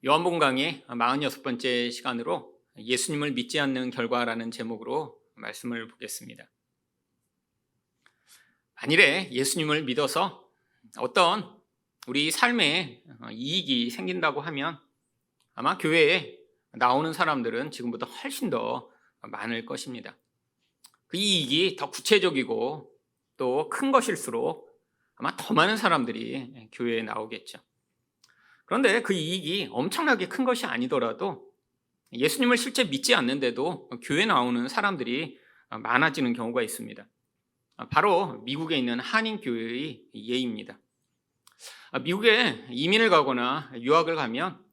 요한복음 강의 46번째 시간으로 예수님을 믿지 않는 결과라는 제목으로 말씀을 보겠습니다. 만일에 예수님을 믿어서 어떤 우리 삶에 이익이 생긴다고 하면 아마 교회에 나오는 사람들은 지금보다 훨씬 더 많을 것입니다. 그 이익이 더 구체적이고 또 큰 것일수록 아마 더 많은 사람들이 교회에 나오겠죠. 그런데 그 이익이 엄청나게 큰 것이 아니더라도 예수님을 실제 믿지 않는데도 교회 나오는 사람들이 많아지는 경우가 있습니다. 바로 미국에 있는 한인교회의 예입니다. 미국에 이민을 가거나 유학을 가면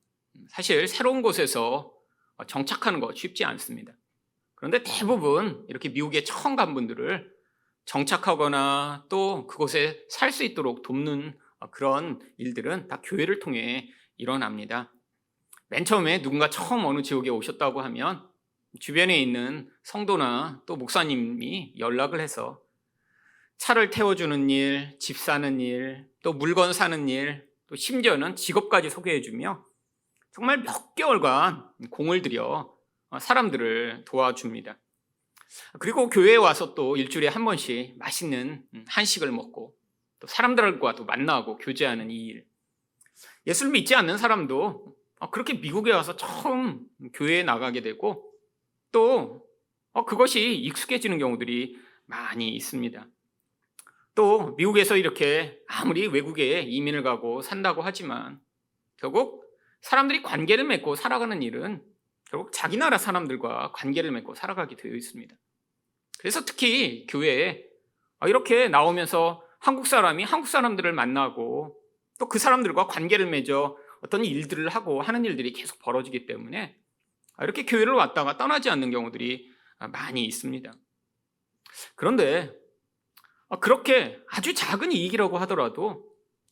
사실 새로운 곳에서 정착하는 거 쉽지 않습니다. 그런데 대부분 이렇게 미국에 처음 간 분들을 정착하거나 또 그곳에 살 수 있도록 돕는 그런 일들은 다 교회를 통해 일어납니다. 맨 처음에 누군가 처음 어느 지역에 오셨다고 하면 주변에 있는 성도나 또 목사님이 연락을 해서 차를 태워주는 일, 집 사는 일, 또 물건 사는 일, 또 심지어는 직업까지 소개해주며 정말 몇 개월간 공을 들여 사람들을 도와줍니다. 그리고 교회에 와서 또 일주일에 한 번씩 맛있는 한식을 먹고 또 사람들과 또 만나고 교제하는 이 일. 예수를 믿지 않는 사람도 그렇게 미국에 와서 처음 교회에 나가게 되고 또 그것이 익숙해지는 경우들이 많이 있습니다. 또 미국에서 이렇게 아무리 외국에 이민을 가고 산다고 하지만 결국 사람들이 관계를 맺고 살아가는 일은 결국 자기 나라 사람들과 관계를 맺고 살아가게 되어 있습니다. 그래서 특히 교회에 이렇게 나오면서 한국 사람이 한국 사람들을 만나고 또 그 사람들과 관계를 맺어 어떤 일들을 하고 하는 일들이 계속 벌어지기 때문에 이렇게 교회를 왔다가 떠나지 않는 경우들이 많이 있습니다. 그런데 그렇게 아주 작은 이익이라고 하더라도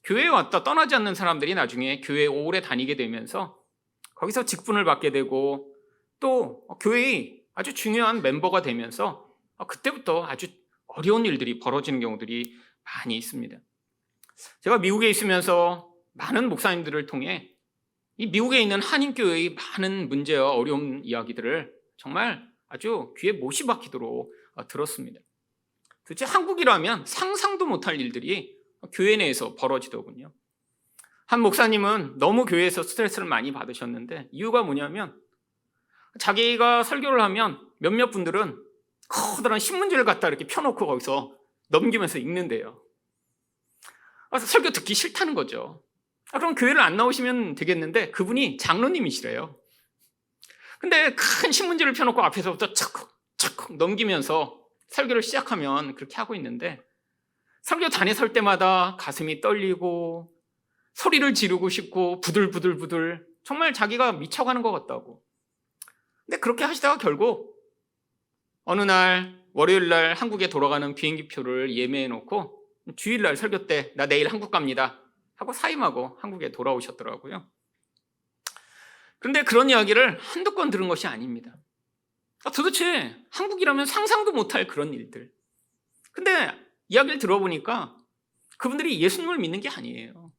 교회에 왔다 떠나지 않는 사람들이 나중에 교회에 오래 다니게 되면서 거기서 직분을 받게 되고 또 교회의 아주 중요한 멤버가 되면서 그때부터 아주 어려운 일들이 벌어지는 경우들이 많이 있습니다. 제가 미국에 있으면서 많은 목사님들을 통해 이 미국에 있는 한인교회의 많은 문제와 어려운 이야기들을 정말 아주 귀에 못이 박히도록 들었습니다. 도대체 한국이라면 상상도 못할 일들이 교회 내에서 벌어지더군요. 한 목사님은 너무 교회에서 스트레스를 많이 받으셨는데 이유가 뭐냐면 자기가 설교를 하면 몇몇 분들은 커다란 신문지를 갖다 이렇게 펴놓고 거기서 넘기면서 읽는데요. 설교 듣기 싫다는 거죠. 그럼 교회를 안 나오시면 되겠는데 그분이 장로님이시래요. 근데 큰 신문지를 펴놓고 앞에서부터 착착 넘기면서 설교를 시작하면 그렇게 하고 있는데 설교단에 설 때마다 가슴이 떨리고 소리를 지르고 싶고 부들부들 정말 자기가 미쳐가는 것 같다고. 근데 그렇게 하시다가 결국 어느 날 월요일 날 한국에 돌아가는 비행기표를 예매해 놓고 주일날 설교 때 나 내일 한국 갑니다 하고 사임하고 한국에 돌아오셨더라고요. 그런데 그런 이야기를 한두 건 들은 것이 아닙니다. 도대체 한국이라면 상상도 못할 그런 일들. 근데 이야기를 들어보니까 그분들이 예수님을 믿는 게 아니에요.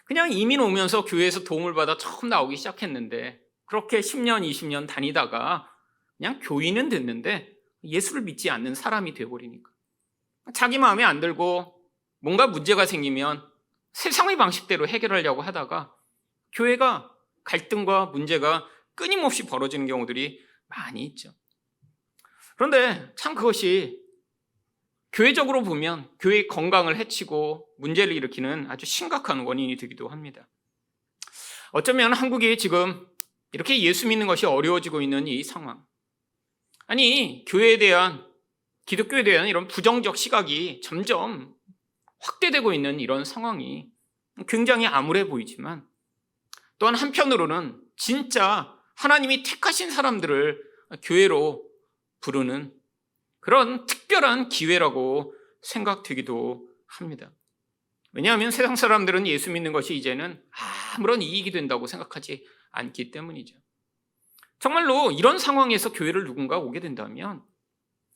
그냥 이민 오면서 교회에서 도움을 받아 처음 나오기 시작했는데 그렇게 10년, 20년 다니다가 그냥 교인은 됐는데 예수를 믿지 않는 사람이 되어버리니까 자기 마음에 안 들고 뭔가 문제가 생기면 세상의 방식대로 해결하려고 하다가 교회가 갈등과 문제가 끊임없이 벌어지는 경우들이 많이 있죠. 그런데 참 그것이 교회적으로 보면 교회의 건강을 해치고 문제를 일으키는 아주 심각한 원인이 되기도 합니다. 어쩌면 한국이 지금 이렇게 예수 믿는 것이 어려워지고 있는 이 상황, 아니 교회에 대한 기독교에 대한 이런 부정적 시각이 점점 확대되고 있는 이런 상황이 굉장히 암울해 보이지만 또한 한편으로는 진짜 하나님이 택하신 사람들을 교회로 부르는 그런 특별한 기회라고 생각되기도 합니다. 왜냐하면 세상 사람들은 예수 믿는 것이 이제는 아무런 이익이 된다고 생각하지 않기 때문이죠. 정말로 이런 상황에서 교회를 누군가 오게 된다면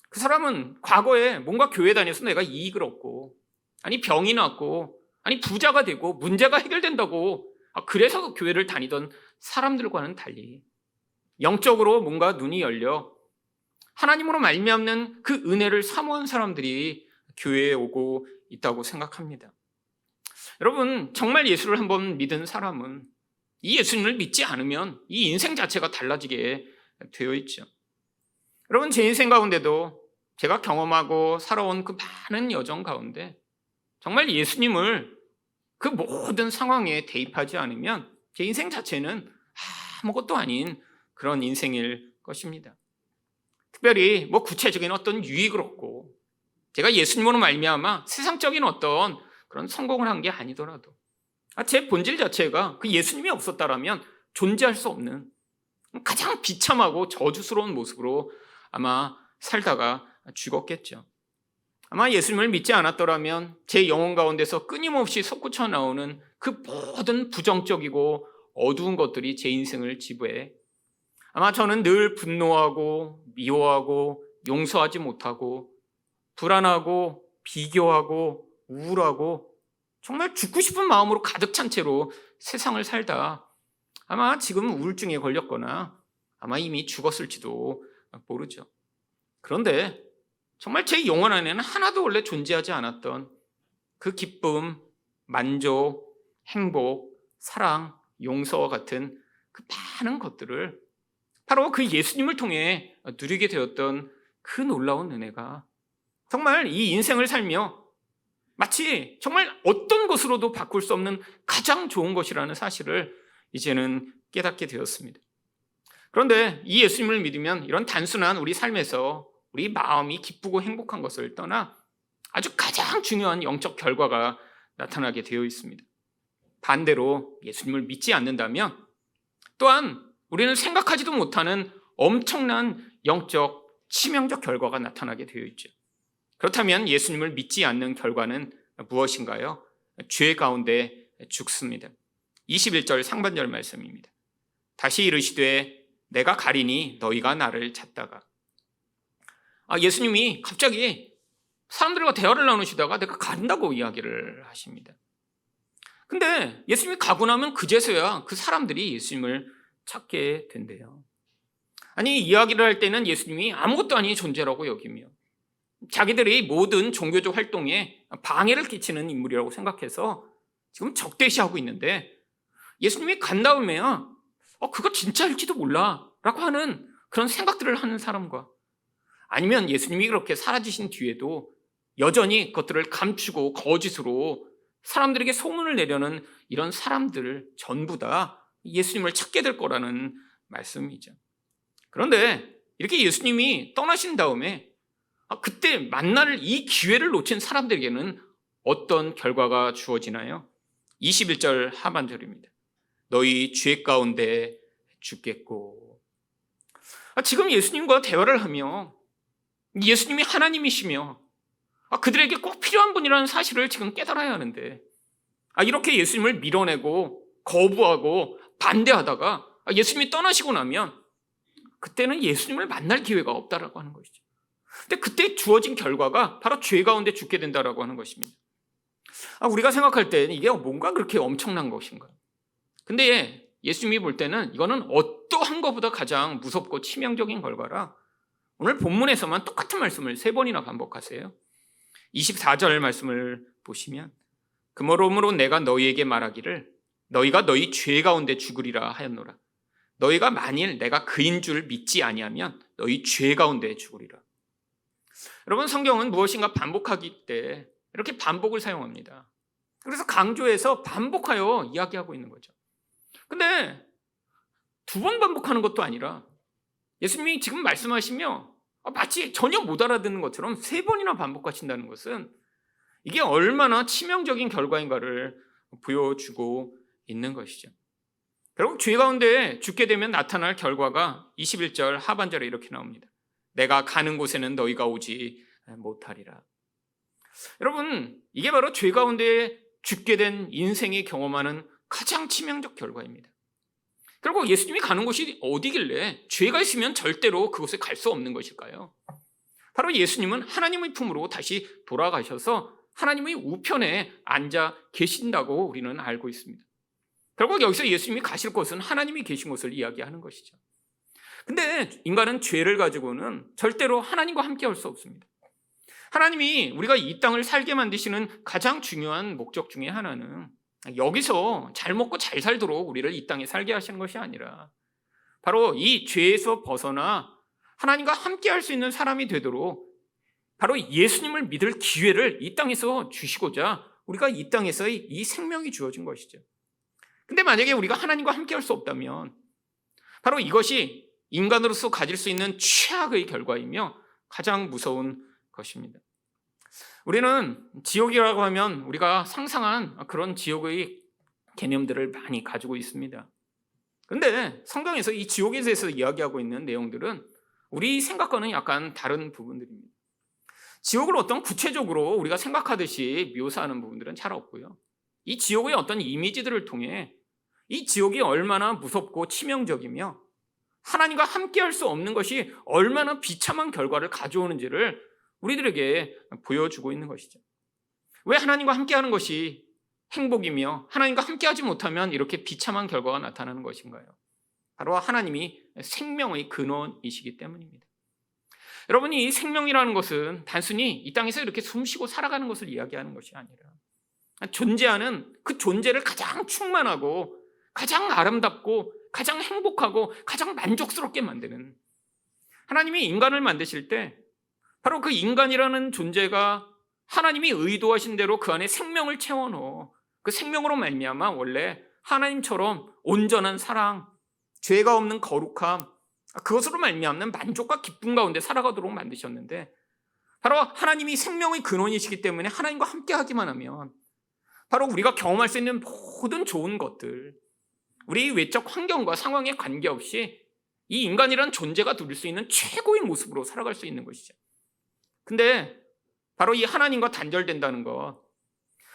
그 사람은 과거에 뭔가 교회 다녀서 내가 이익을 얻고 아니 병이 났고 아니 부자가 되고 문제가 해결된다고 그래서 교회를 다니던 사람들과는 달리 영적으로 뭔가 눈이 열려 하나님으로 말미암는 그 은혜를 사모한 사람들이 교회에 오고 있다고 생각합니다. 여러분, 정말 예수를 한번 믿은 사람은 이 예수님을 믿지 않으면 이 인생 자체가 달라지게 되어 있죠. 여러분, 제 인생 가운데도 제가 경험하고 살아온 그 많은 여정 가운데 정말 예수님을 그 모든 상황에 대입하지 않으면 제 인생 자체는 아무것도 아닌 그런 인생일 것입니다. 특별히 구체적인 어떤 유익을 얻고 제가 예수님으로 말미암아 세상적인 어떤 그런 성공을 한 게 아니더라도 제 본질 자체가 그 예수님이 없었다라면 존재할 수 없는 가장 비참하고 저주스러운 모습으로 아마 살다가 죽었겠죠. 아마 예수님을 믿지 않았더라면 제 영혼 가운데서 끊임없이 솟구쳐 나오는 그 모든 부정적이고 어두운 것들이 제 인생을 지배해 아마 저는 늘 분노하고 미워하고 용서하지 못하고 불안하고 비교하고 우울하고 정말 죽고 싶은 마음으로 가득 찬 채로 세상을 살다 아마 지금 우울증에 걸렸거나 아마 이미 죽었을지도 모르죠. 그런데 정말 제 영혼 안에는 하나도 원래 존재하지 않았던 그 기쁨, 만족, 행복, 사랑, 용서와 같은 그 많은 것들을 바로 그 예수님을 통해 누리게 되었던 그 놀라운 은혜가 정말 이 인생을 살며 마치 정말 어떤 것으로도 바꿀 수 없는 가장 좋은 것이라는 사실을 이제는 깨닫게 되었습니다. 그런데 이 예수님을 믿으면 이런 단순한 우리 삶에서 우리 마음이 기쁘고 행복한 것을 떠나 아주 가장 중요한 영적 결과가 나타나게 되어 있습니다. 반대로 예수님을 믿지 않는다면 또한 우리는 생각하지도 못하는 엄청난 영적 치명적 결과가 나타나게 되어 있죠. 그렇다면 예수님을 믿지 않는 결과는 무엇인가요? 죄 가운데 죽습니다. 21절 상반절 말씀입니다. 다시 이르시되 내가 가리니 너희가 나를 찾다가. 예수님이 갑자기 사람들과 대화를 나누시다가 내가 간다고 이야기를 하십니다. 근데 예수님이 가고 나면 그제서야 그 사람들이 예수님을 찾게 된대요. 아니, 이야기를 할 때는 예수님이 아무것도 아닌 존재라고 여기며 자기들이 모든 종교적 활동에 방해를 끼치는 인물이라고 생각해서 지금 적대시하고 있는데 예수님이 간 다음에야 그거 진짜일지도 몰라 라고 하는 그런 생각들을 하는 사람과 아니면 예수님이 그렇게 사라지신 뒤에도 여전히 그것들을 감추고 거짓으로 사람들에게 소문을 내려는 이런 사람들 전부 다 예수님을 찾게 될 거라는 말씀이죠. 그런데 이렇게 예수님이 떠나신 다음에 그때 만날 이 기회를 놓친 사람들에게는 어떤 결과가 주어지나요? 21절 하반절입니다. 너희 죄 가운데 죽겠고. 지금 예수님과 대화를 하며 예수님이 하나님이시며 그들에게 꼭 필요한 분이라는 사실을 지금 깨달아야 하는데 이렇게 예수님을 밀어내고 거부하고 반대하다가 예수님이 떠나시고 나면 그때는 예수님을 만날 기회가 없다라고 하는 것이죠. 근데 그때 주어진 결과가 바로 죄 가운데 죽게 된다라고 하는 것입니다. 우리가 생각할 때 이게 뭔가 그렇게 엄청난 것인가? 근데 예수님이 볼 때는 이거는 어떠한 것보다 가장 무섭고 치명적인 결과라 오늘 본문에서만 똑같은 말씀을 3번이나 반복하세요. 24절 말씀을 보시면 그러므로 내가 너희에게 말하기를 너희가 너희 죄 가운데 죽으리라 하였노라. 너희가 만일 내가 그인 줄 믿지 아니하면 너희 죄 가운데 죽으리라. 여러분, 성경은 무엇인가 반복하기 때 이렇게 반복을 사용합니다. 그래서 강조해서 반복하여 이야기하고 있는 거죠. 근데 2번 반복하는 것도 아니라 예수님이 지금 말씀하시며 마치 전혀 못 알아듣는 것처럼 3번이나 반복하신다는 것은 이게 얼마나 치명적인 결과인가를 보여주고 있는 것이죠. 결국 죄 가운데 죽게 되면 나타날 결과가 21절 하반절에 이렇게 나옵니다. 내가 가는 곳에는 너희가 오지 못하리라. 여러분, 이게 바로 죄 가운데 죽게 된 인생이 경험하는 가장 치명적 결과입니다. 결국 예수님이 가는 곳이 어디길래 죄가 있으면 절대로 그곳에 갈 수 없는 것일까요? 바로 예수님은 하나님의 품으로 다시 돌아가셔서 하나님의 우편에 앉아 계신다고 우리는 알고 있습니다. 결국 여기서 예수님이 가실 곳은 하나님이 계신 곳을 이야기하는 것이죠. 근데 인간은 죄를 가지고는 절대로 하나님과 함께 할 수 없습니다. 하나님이 우리가 이 땅을 살게 만드시는 가장 중요한 목적 중에 하나는 여기서 잘 먹고 잘 살도록 우리를 이 땅에 살게 하시는 것이 아니라 바로 이 죄에서 벗어나 하나님과 함께 할 수 있는 사람이 되도록 바로 예수님을 믿을 기회를 이 땅에서 주시고자 우리가 이 땅에서의 이 생명이 주어진 것이죠. 근데 만약에 우리가 하나님과 함께 할 수 없다면 바로 이것이 인간으로서 가질 수 있는 최악의 결과이며 가장 무서운 것입니다. 우리는 지옥이라고 하면 우리가 상상한 그런 지옥의 개념들을 많이 가지고 있습니다. 그런데 성경에서 이 지옥에 대해서 이야기하고 있는 내용들은 우리 생각과는 약간 다른 부분들입니다. 지옥을 어떤 구체적으로 우리가 생각하듯이 묘사하는 부분들은 잘 없고요. 이 지옥의 어떤 이미지들을 통해 이 지옥이 얼마나 무섭고 치명적이며 하나님과 함께 할 수 없는 것이 얼마나 비참한 결과를 가져오는지를 우리들에게 보여주고 있는 것이죠. 왜 하나님과 함께 하는 것이 행복이며 하나님과 함께 하지 못하면 이렇게 비참한 결과가 나타나는 것인가요? 바로 하나님이 생명의 근원이시기 때문입니다. 여러분이 이 생명이라는 것은 단순히 이 땅에서 이렇게 숨쉬고 살아가는 것을 이야기하는 것이 아니라 존재하는 그 존재를 가장 충만하고 가장 아름답고 가장 행복하고 가장 만족스럽게 만드는, 하나님이 인간을 만드실 때 바로 그 인간이라는 존재가 하나님이 의도하신 대로 그 안에 생명을 채워넣어 그 생명으로 말미암아 원래 하나님처럼 온전한 사랑, 죄가 없는 거룩함, 그것으로 말미암는 만족과 기쁨 가운데 살아가도록 만드셨는데 바로 하나님이 생명의 근원이시기 때문에 하나님과 함께 하기만 하면 바로 우리가 경험할 수 있는 모든 좋은 것들, 우리 외적 환경과 상황에 관계없이 이 인간이라는 존재가 누릴 수 있는 최고의 모습으로 살아갈 수 있는 것이죠. 근데 바로 이 하나님과 단절된다는 것,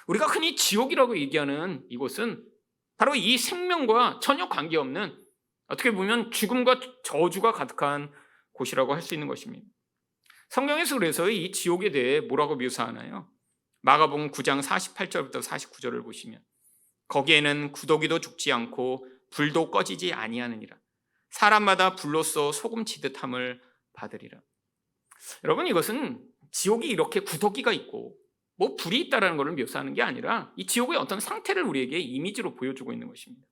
우리가 흔히 지옥이라고 얘기하는 이곳은 바로 이 생명과 전혀 관계없는, 어떻게 보면 죽음과 저주가 가득한 곳이라고 할 수 있는 것입니다. 성경에서 그래서 이 지옥에 대해 뭐라고 묘사하나요? 마가복음 9장 48절부터 49절을 보시면 거기에는 구더기도 죽지 않고 불도 꺼지지 아니하느니라. 사람마다 불로써 소금 치듯함을 받으리라. 여러분, 이것은 지옥이 이렇게 구더기가 있고 뭐 불이 있다는 것을 묘사하는 게 아니라 이 지옥의 어떤 상태를 우리에게 이미지로 보여주고 있는 것입니다.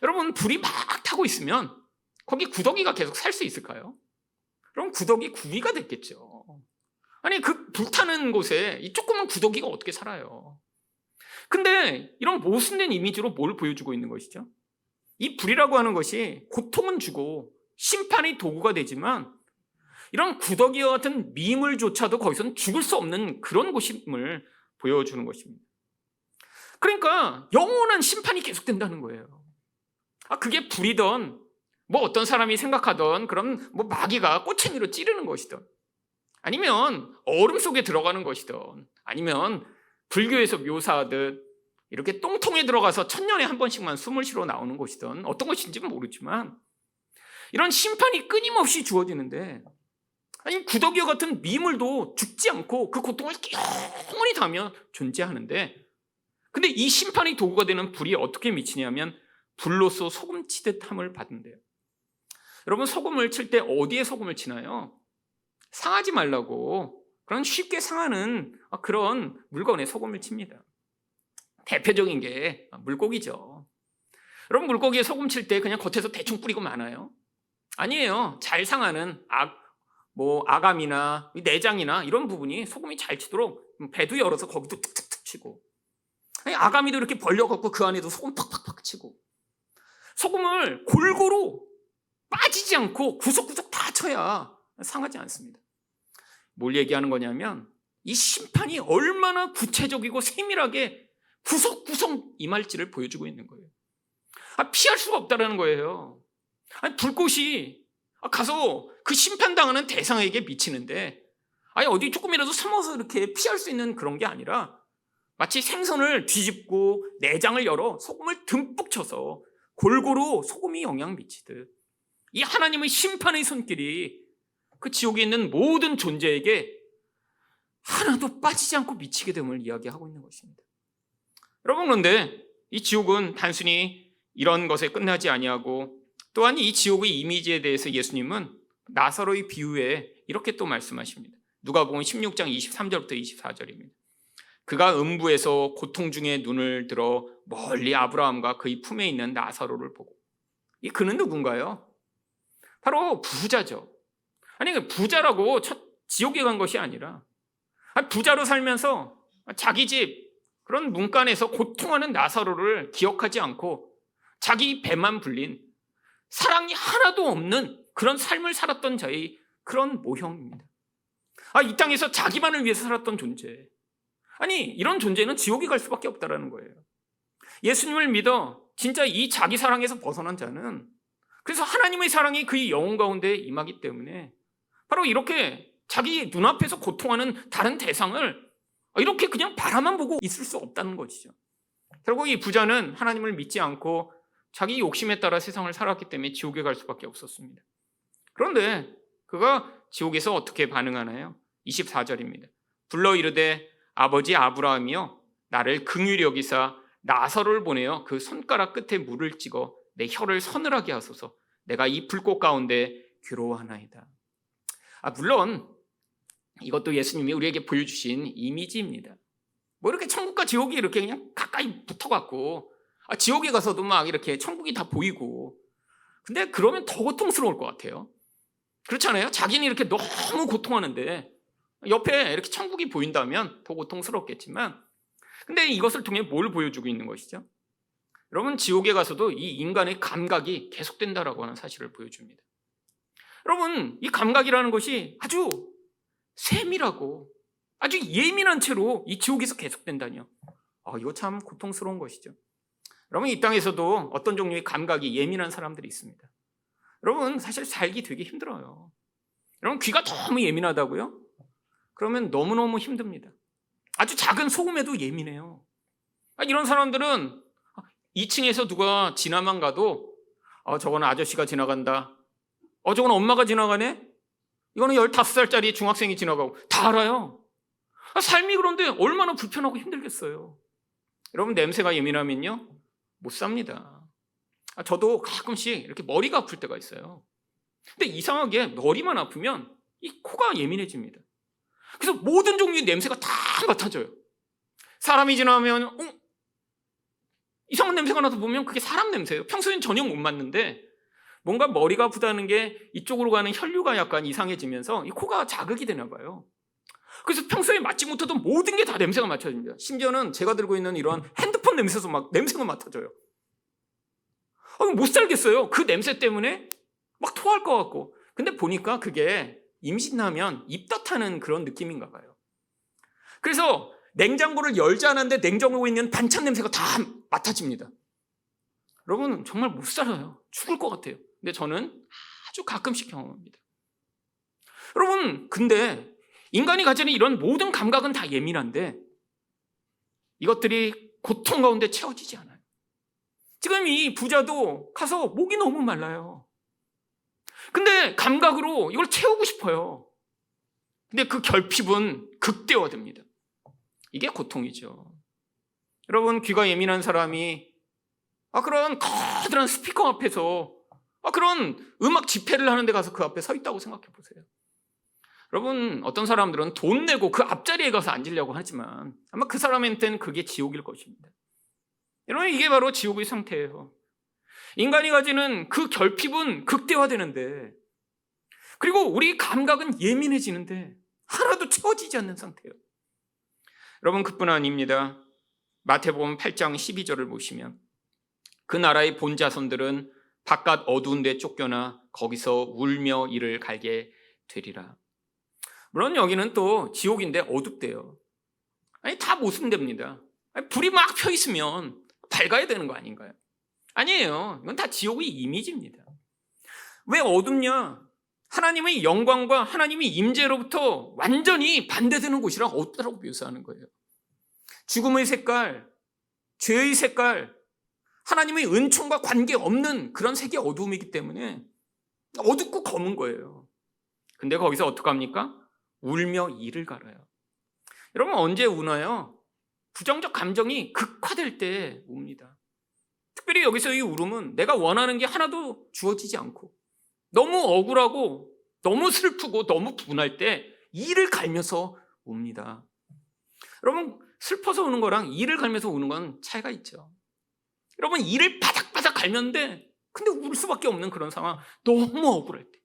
여러분, 불이 막 타고 있으면 거기 구더기가 계속 살 수 있을까요? 그럼 구더기 구이가 됐겠죠. 아니, 그 불타는 곳에 이 조그만 구더기가 어떻게 살아요? 근데 이런 모순된 이미지로 뭘 보여주고 있는 것이죠? 이 불이라고 하는 것이 고통은 주고 심판의 도구가 되지만 이런 구더기와 같은 미물조차도 거기서는 죽을 수 없는 그런 곳임을 보여주는 것입니다. 그러니까 영원한 심판이 계속된다는 거예요. 그게 불이든 뭐 어떤 사람이 생각하던 그런 뭐 마귀가 꼬챙이로 찌르는 것이든 아니면 얼음 속에 들어가는 것이든 아니면 불교에서 묘사하듯 이렇게 똥통에 들어가서 1000년에 한 번씩만 숨을 쉬러 나오는 것이든 어떤 것인지는 모르지만 이런 심판이 끊임없이 주어지는데, 아니 구더기와 같은 미물도 죽지 않고 그 고통을 영원히 다하며 존재하는데, 근데 이 심판의 도구가 되는 불이 어떻게 미치냐면 불로써 소금 치듯 함을 받는대요. 여러분, 소금을 칠 때 어디에 소금을 치나요? 상하지 말라고 그런 쉽게 상하는 그런 물건에 소금을 칩니다. 대표적인 게 물고기죠. 여러분, 물고기에 소금 칠 때 그냥 겉에서 대충 뿌리고 마나요? 아니에요. 잘 상하는 아감이나 내장이나 이런 부분이 소금이 잘 치도록 배도 열어서 거기도 툭툭툭 치고, 아가미도 이렇게 벌려갖고 그 안에도 소금 팍팍팍 치고, 소금을 골고루 빠지지 않고 구석구석 다 쳐야 상하지 않습니다. 뭘 얘기하는 거냐면 이 심판이 얼마나 구체적이고 세밀하게 구석구석 임할지를 보여주고 있는 거예요. 피할 수가 없다는 거예요. 불꽃이 가서 그 심판당하는 대상에게 미치는데 어디 조금이라도 숨어서 이렇게 피할 수 있는 그런 게 아니라 마치 생선을 뒤집고 내장을 열어 소금을 듬뿍 쳐서 골고루 소금이 영향 미치듯 이 하나님의 심판의 손길이 그 지옥에 있는 모든 존재에게 하나도 빠지지 않고 미치게 됨을 이야기하고 있는 것입니다. 여러분, 그런데 이 지옥은 단순히 이런 것에 끝나지 아니하고 또한 이 지옥의 이미지에 대해서 예수님은 나사로의 비유에 이렇게 또 말씀하십니다. 누가복음 16장 23절부터 24절입니다. 그가 음부에서 고통 중에 눈을 들어 멀리 아브라함과 그의 품에 있는 나사로를 보고, 이 그는 누군가요? 바로 부자죠. 아니, 부자라고 지옥에 간 것이 아니라 부자로 살면서 자기 집 그런 문간에서 고통하는 나사로를 기억하지 않고 자기 배만 불린 사랑이 하나도 없는 그런 삶을 살았던 자의 그런 모형입니다. 이 땅에서 자기만을 위해서 살았던 존재. 아니, 이런 존재는 지옥에 갈 수밖에 없다는 거예요. 예수님을 믿어 진짜 이 자기 사랑에서 벗어난 자는, 그래서 하나님의 사랑이 그의 영혼 가운데 임하기 때문에 바로 이렇게 자기 눈앞에서 고통하는 다른 대상을 이렇게 그냥 바라만 보고 있을 수 없다는 것이죠. 결국 이 부자는 하나님을 믿지 않고 자기 욕심에 따라 세상을 살았기 때문에 지옥에 갈 수밖에 없었습니다. 그런데 그가 지옥에서 어떻게 반응하나요? 24절입니다. 불러 이르되 아버지 아브라함이여, 나를 긍휼히 여기사 나사로를 보내어 그 손가락 끝에 물을 찍어 내 혀를 서늘하게 하소서. 내가 이 불꽃 가운데 괴로워하나이다. 물론 이것도 예수님이 우리에게 보여주신 이미지입니다. 뭐 이렇게 천국과 지옥이 이렇게 그냥 가까이 붙어갖고 지옥에 가서도 막 이렇게 천국이 다 보이고, 근데 그러면 더 고통스러울 것 같아요. 그렇잖아요. 자기는 이렇게 너무 고통하는데 옆에 이렇게 천국이 보인다면 더 고통스럽겠지만, 근데 이것을 통해 뭘 보여주고 있는 것이죠? 여러분, 지옥에 가서도 이 인간의 감각이 계속된다라고 하는 사실을 보여줍니다. 여러분, 이 감각이라는 것이 아주 세밀하고 아주 예민한 채로 이 지옥에서 계속된다니요. 이거 참 고통스러운 것이죠. 여러분, 이 땅에서도 어떤 종류의 감각이 예민한 사람들이 있습니다. 여러분, 사실 살기 되게 힘들어요. 여러분, 귀가 너무 예민하다고요? 그러면 너무너무 힘듭니다. 아주 작은 소음에도 예민해요. 이런 사람들은 2층에서 누가 지나만 가도 저거는 아저씨가 지나간다. 저거는 엄마가 지나가네. 이거는 15살짜리 중학생이 지나가고 다 알아요. 삶이 그런데 얼마나 불편하고 힘들겠어요. 여러분, 냄새가 예민하면요 못 삽니다. 저도 가끔씩 이렇게 머리가 아플 때가 있어요. 근데 이상하게 머리만 아프면 이 코가 예민해집니다. 그래서 모든 종류의 냄새가 다 맡아져요. 사람이 지나면 이상한 냄새가 나서 보면 그게 사람 냄새예요. 평소엔 전혀 못 맡는데 뭔가 머리가 아프다는 게 이쪽으로 가는 혈류가 약간 이상해지면서 이 코가 자극이 되나 봐요. 그래서 평소에 맡지 못하던 모든 게 다 냄새가 맡아집니다. 심지어는 제가 들고 있는 이런 핸드폰 냄새도 막 냄새가 맡아져요. 못 살겠어요. 그 냄새 때문에 막 토할 것 같고. 근데 보니까 그게 임신하면 입덧하는 그런 느낌인가 봐요. 그래서 냉장고를 열지 않았는데 냉장고에 있는 반찬 냄새가 다 맡아집니다. 여러분, 정말 못 살아요. 죽을 것 같아요. 근데 저는 아주 가끔씩 경험합니다. 여러분, 근데 인간이 가지는 이런 모든 감각은 다 예민한데 이것들이 고통 가운데 채워지지 않아요. 지금 이 부자도 가서 목이 너무 말라요. 근데 감각으로 이걸 채우고 싶어요. 근데 그 결핍은 극대화됩니다. 이게 고통이죠. 여러분, 귀가 예민한 사람이 그런 커다란 스피커 앞에서 그런 음악 집회를 하는 데 가서 그 앞에 서 있다고 생각해 보세요. 여러분, 어떤 사람들은 돈 내고 그 앞자리에 가서 앉으려고 하지만 아마 그 사람한테는 그게 지옥일 것입니다. 여러분, 이게 바로 지옥의 상태예요. 인간이 가지는 그 결핍은 극대화되는데, 그리고 우리 감각은 예민해지는데 하나도 채워지지 않는 상태예요. 여러분, 그뿐 아닙니다. 마태복음 8장 12절을 보시면 그 나라의 본 자손들은 바깥 어두운 데 쫓겨나 거기서 울며 이를 갈게 되리라. 물론 여기는 또 지옥인데 어둡대요. 다 모순됩니다. 불이 막 펴 있으면 밝아야 되는 거 아닌가요? 아니에요. 이건 다 지옥의 이미지입니다. 왜 어둡냐? 하나님의 영광과 하나님의 임재로부터 완전히 반대되는 곳이라 어둡다고 묘사하는 거예요. 죽음의 색깔, 죄의 색깔, 하나님의 은총과 관계없는 그런 색의 어두움이기 때문에 어둡고 검은 거예요. 근데 거기서 어떡합니까? 울며 이를 갈아요. 여러분, 언제 우나요? 부정적 감정이 극화될 때 웁니다. 특별히 여기서 이 울음은 내가 원하는 게 하나도 주어지지 않고 너무 억울하고 너무 슬프고 너무 분할 때 이를 갈면서 웁니다. 여러분, 슬퍼서 우는 거랑 이를 갈면서 우는 건 차이가 있죠. 여러분, 이를 바닥바닥 갈면데 근데 울 수밖에 없는 그런 상황, 너무 억울할 때,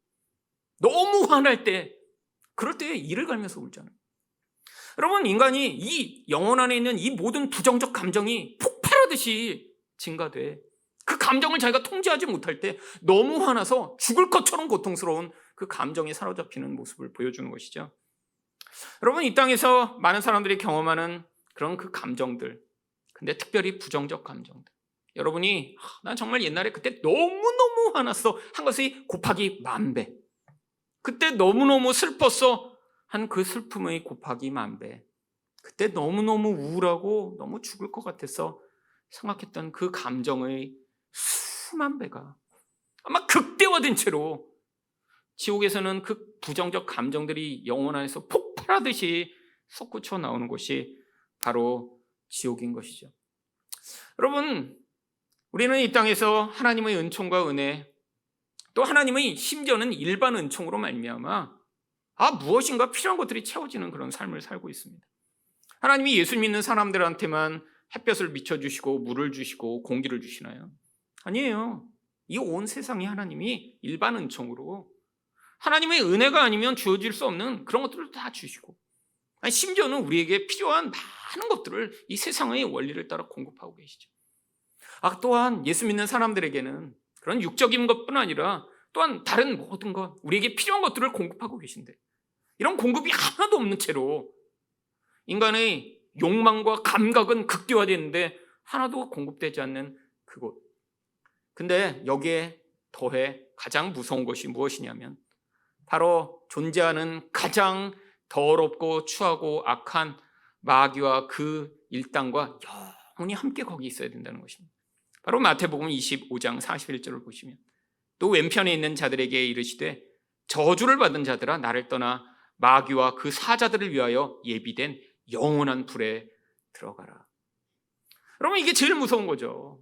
너무 화날 때, 그럴 때 이를 갈면서 울잖아요. 여러분, 인간이 이 영혼 안에 있는 이 모든 부정적 감정이 폭발하듯이 증가돼. 그 감정을 자기가 통제하지 못할 때 너무 화나서 죽을 것처럼 고통스러운 그 감정에 사로잡히는 모습을 보여주는 것이죠. 여러분, 이 땅에서 많은 사람들이 경험하는 그런 그 감정들, 근데 특별히 부정적 감정들, 여러분이 난 정말 옛날에 그때 너무너무 화났어 한 것이 곱하기 10,000배, 그때 너무너무 슬펐어 한 그 슬픔의 곱하기 10,000배, 그때 너무너무 우울하고 너무 죽을 것 같아서 생각했던 그 감정의 수만 배가 아마 극대화된 채로 지옥에서는 그 부정적 감정들이 영혼 안에서 폭발하듯이 솟구쳐 나오는 곳이 바로 지옥인 것이죠. 여러분, 우리는 이 땅에서 하나님의 은총과 은혜, 또 하나님의 심지어는 일반 은총으로 말미암아 무엇인가 필요한 것들이 채워지는 그런 삶을 살고 있습니다. 하나님이 예수 믿는 사람들한테만 햇볕을 비춰주시고 물을 주시고 공기를 주시나요? 아니에요. 이 온 세상이 하나님이 일반 은총으로, 하나님의 은혜가 아니면 주어질 수 없는 그런 것들을 다 주시고, 심지어는 우리에게 필요한 많은 것들을 이 세상의 원리를 따라 공급하고 계시죠. 또한 예수 믿는 사람들에게는 그런 육적인 것뿐 아니라 또한 다른 모든 것, 우리에게 필요한 것들을 공급하고 계신데, 이런 공급이 하나도 없는 채로 인간의 욕망과 감각은 극대화되는데 하나도 공급되지 않는 그곳. 근데 여기에 더해 가장 무서운 것이 무엇이냐면 바로 존재하는 가장 더럽고 추하고 악한 마귀와 그 일당과 영원히 함께 거기 있어야 된다는 것입니다. 바로 마태복음 25장 41절을 보시면, 또 왼편에 있는 자들에게 이르시되 저주를 받은 자들아 나를 떠나 마귀와 그 사자들을 위하여 예비된 영원한 불에 들어가라. 여러분, 이게 제일 무서운 거죠.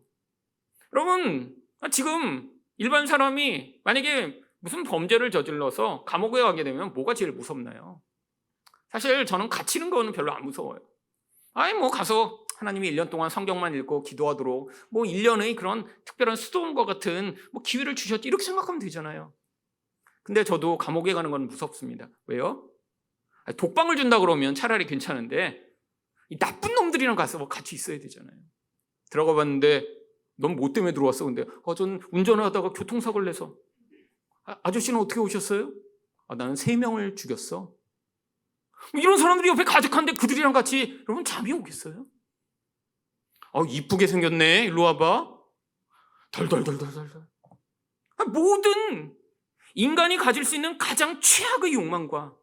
여러분, 지금 일반 사람이 만약에 무슨 범죄를 저질러서 감옥에 가게 되면 뭐가 제일 무섭나요? 사실 저는 갇히는 거는 별로 안 무서워요. 가서 하나님이 1년 동안 성경만 읽고 기도하도록 1년의 그런 특별한 수도원과 같은 기회를 주셨지, 이렇게 생각하면 되잖아요. 근데 저도 감옥에 가는 건 무섭습니다. 왜요? 독방을 준다 그러면 차라리 괜찮은데 이 나쁜 놈들이랑 가서 같이 있어야 되잖아요. 들어가 봤는데 넌 뭐 때문에 들어왔어? 근데 전 운전을 하다가 교통사고를 내서. 아저씨는 어떻게 오셨어요? 나는 3명을 죽였어. 이런 사람들이 옆에 가득한데 그들이랑 같이 여러분 잠이 오겠어요? 이쁘게 생겼네. 일로 와봐. 덜덜덜덜덜. 모든 인간이 가질 수 있는 가장 최악의 욕망과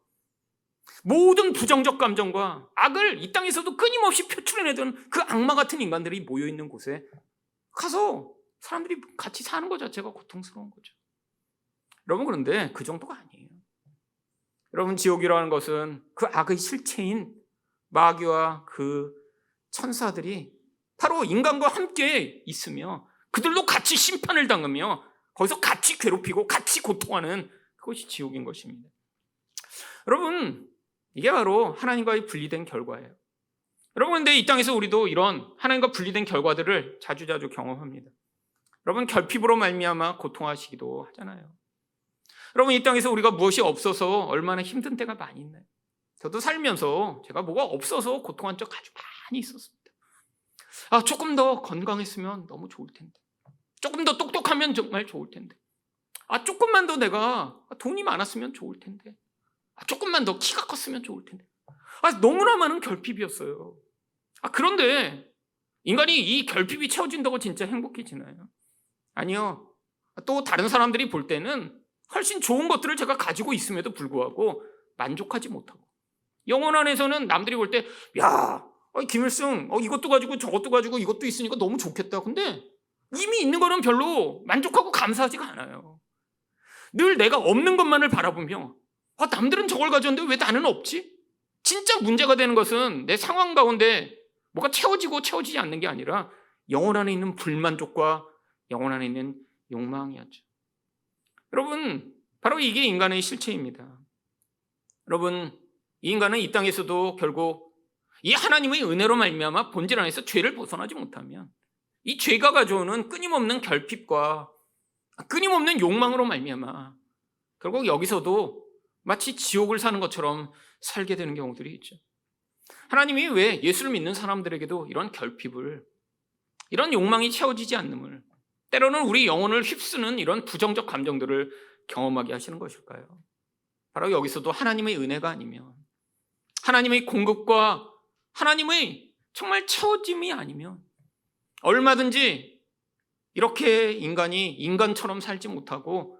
모든 부정적 감정과 악을 이 땅에서도 끊임없이 표출해내던 그 악마 같은 인간들이 모여있는 곳에 가서 사람들이 같이 사는 것 자체가 고통스러운 거죠. 여러분, 그런데 그 정도가 아니에요. 여러분, 지옥이라는 것은 그 악의 실체인 마귀와 그 천사들이 바로 인간과 함께 있으며 그들도 같이 심판을 당하며 거기서 같이 괴롭히고 같이 고통하는 그것이 지옥인 것입니다. 여러분, 이게 바로 하나님과의 분리된 결과예요. 여러분, 근데 이 땅에서 우리도 이런 하나님과 분리된 결과들을 자주자주 경험합니다. 여러분, 결핍으로 말미암아 고통하시기도 하잖아요. 여러분, 이 땅에서 우리가 무엇이 없어서 얼마나 힘든 때가 많이 있나요? 저도 살면서 제가 뭐가 없어서 고통한 적 아주 많이 있었습니다. 조금 더 건강했으면 너무 좋을 텐데, 조금 더 똑똑하면 정말 좋을 텐데, 조금만 더 내가 돈이 많았으면 좋을 텐데, 조금만 더 키가 컸으면 좋을 텐데. 너무나 많은 결핍이었어요. 그런데 인간이 이 결핍이 채워진다고 진짜 행복해지나요? 아니요. 또 다른 사람들이 볼 때는 훨씬 좋은 것들을 제가 가지고 있음에도 불구하고 만족하지 못하고, 영혼 안에서는 남들이 볼 때 김일승 이것도 가지고 저것도 가지고 이것도 있으니까 너무 좋겠다. 근데 이미 있는 거는 별로 만족하고 감사하지가 않아요. 늘 내가 없는 것만을 바라보며 남들은 저걸 가졌는데 왜 나는 없지? 진짜 문제가 되는 것은 내 상황 가운데 뭐가 채워지고 채워지지 않는 게 아니라 영혼 안에 있는 불만족과 영혼 안에 있는 욕망이었죠. 여러분, 바로 이게 인간의 실체입니다. 여러분, 이 인간은 이 땅에서도 결국 이 하나님의 은혜로 말미암아 본질 안에서 죄를 벗어나지 못하면 이 죄가 가져오는 끊임없는 결핍과 끊임없는 욕망으로 말미암아 결국 여기서도 마치 지옥을 사는 것처럼 살게 되는 경우들이 있죠. 하나님이 왜 예수를 믿는 사람들에게도 이런 결핍을, 이런 욕망이 채워지지 않음을, 때로는 우리 영혼을 휩쓰는 이런 부정적 감정들을 경험하게 하시는 것일까요? 바로 여기서도 하나님의 은혜가 아니면, 하나님의 공급과 하나님의 정말 채워짐이 아니면 얼마든지 이렇게 인간이 인간처럼 살지 못하고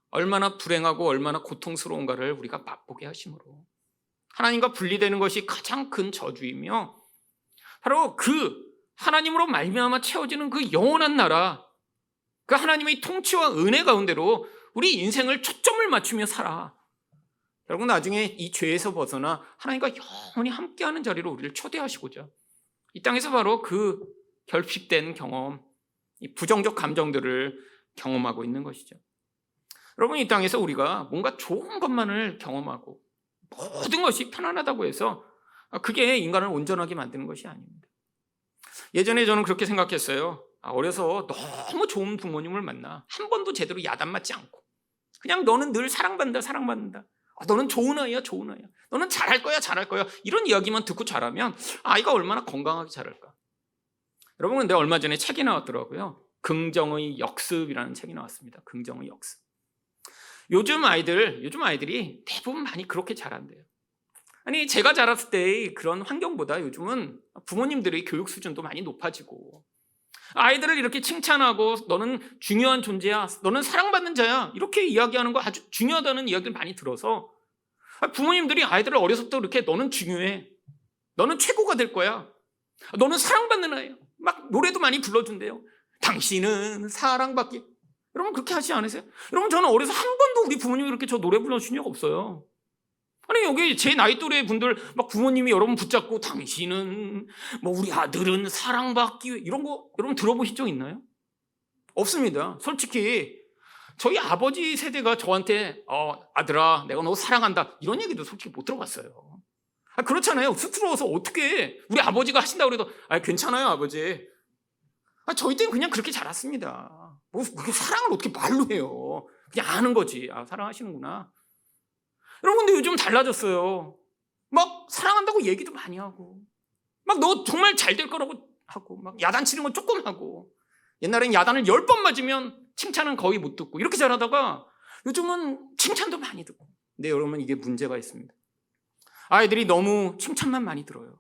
얼마나 불행하고 얼마나 고통스러운가를 우리가 맛보게 하심으로 하나님과 분리되는 것이 가장 큰 저주이며, 바로 그 하나님으로 말미암아 채워지는 그 영원한 나라, 그 하나님의 통치와 은혜 가운데로 우리 인생을 초점을 맞추며 살아 결국 나중에 이 죄에서 벗어나 하나님과 영원히 함께하는 자리로 우리를 초대하시고자 이 땅에서 바로 그 결핍된 경험, 이 부정적 감정들을 경험하고 있는 것이죠. 여러분, 이 땅에서 우리가 뭔가 좋은 것만을 경험하고 모든 것이 편안하다고 해서 그게 인간을 온전하게 만드는 것이 아닙니다. 예전에 저는 그렇게 생각했어요. 어려서 너무 좋은 부모님을 만나 한 번도 제대로 야단 맞지 않고 그냥 너는 늘 사랑받는다, 사랑받는다. 너는 좋은 아이야, 좋은 아이야. 너는 잘할 거야, 잘할 거야. 이런 이야기만 듣고 자라면 아이가 얼마나 건강하게 자랄까. 여러분, 근데 얼마 전에 책이 나왔더라고요. 긍정의 역습이라는 책이 나왔습니다. 긍정의 역습. 요즘 아이들이 대부분 많이 그렇게 자란대요. 아니, 제가 자랐을 때의 그런 환경보다 요즘은 부모님들의 교육 수준도 많이 높아지고 아이들을 이렇게 칭찬하고 너는 중요한 존재야, 너는 사랑받는 자야, 이렇게 이야기하는 거 아주 중요하다는 이야기를 많이 들어서 부모님들이 아이들을 어려서부터 이렇게 너는 중요해, 너는 최고가 될 거야, 너는 사랑받는 아이야, 막 노래도 많이 불러준대요. 당신은 사랑받기. 여러분, 그렇게 하지 않으세요? 여러분, 저는 어려서 한 번도 우리 부모님이 그렇게 저 노래 불러주신 적 없어요. 아니, 여기 제 나이 또래 분들 막 부모님이 여러분 붙잡고 당신은 뭐 우리 아들은 사랑받기 위해 이런 거 여러분 들어보신 적 있나요? 없습니다. 솔직히 저희 아버지 세대가 저한테 아들아 내가 너 사랑한다 이런 얘기도 솔직히 못 들어봤어요. 그렇잖아요. 쑥스러워서 어떻게 우리 아버지가 하신다고 해도 괜찮아요 아버지. 저희 때는 그냥 그렇게 자랐습니다. 뭐 사랑을 어떻게 말로 해요. 그냥 아는 거지. 사랑하시는구나. 여러분, 근데 요즘 달라졌어요. 막 사랑한다고 얘기도 많이 하고 막 너 정말 잘 될 거라고 하고 막 야단치는 건 조금 하고, 옛날엔 야단을 10번 맞으면 칭찬은 거의 못 듣고 이렇게 잘하다가 요즘은 칭찬도 많이 듣고. 근데 여러분, 이게 문제가 있습니다. 아이들이 너무 칭찬만 많이 들어요.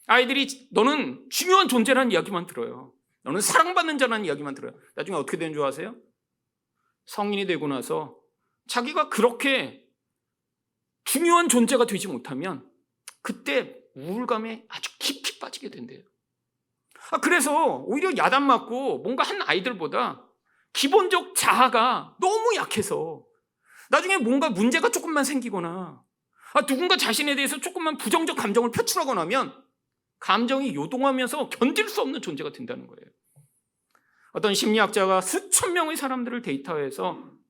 아이들이 너는 중요한 존재라는 이야기만 들어요. 너는 사랑받는 자라는 이야기만 들어요. 나중에 어떻게 되는 줄 아세요? 성인이 되고 나서 자기가 그렇게 중요한 존재가 되지 못하면 그때 우울감에 아주 깊이 빠지게 된대요. 그래서 오히려 야단 맞고 뭔가 한 아이들보다 기본적 자아가 너무 약해서 나중에 뭔가 문제가 조금만 생기거나 누군가 자신에 대해서 조금만 부정적 감정을 표출하거나 하면 감정이 요동하면서 견딜 수 없는 존재가 된다는 거예요. 어떤 심리학자가 수천 명의 사람들을 데이터해서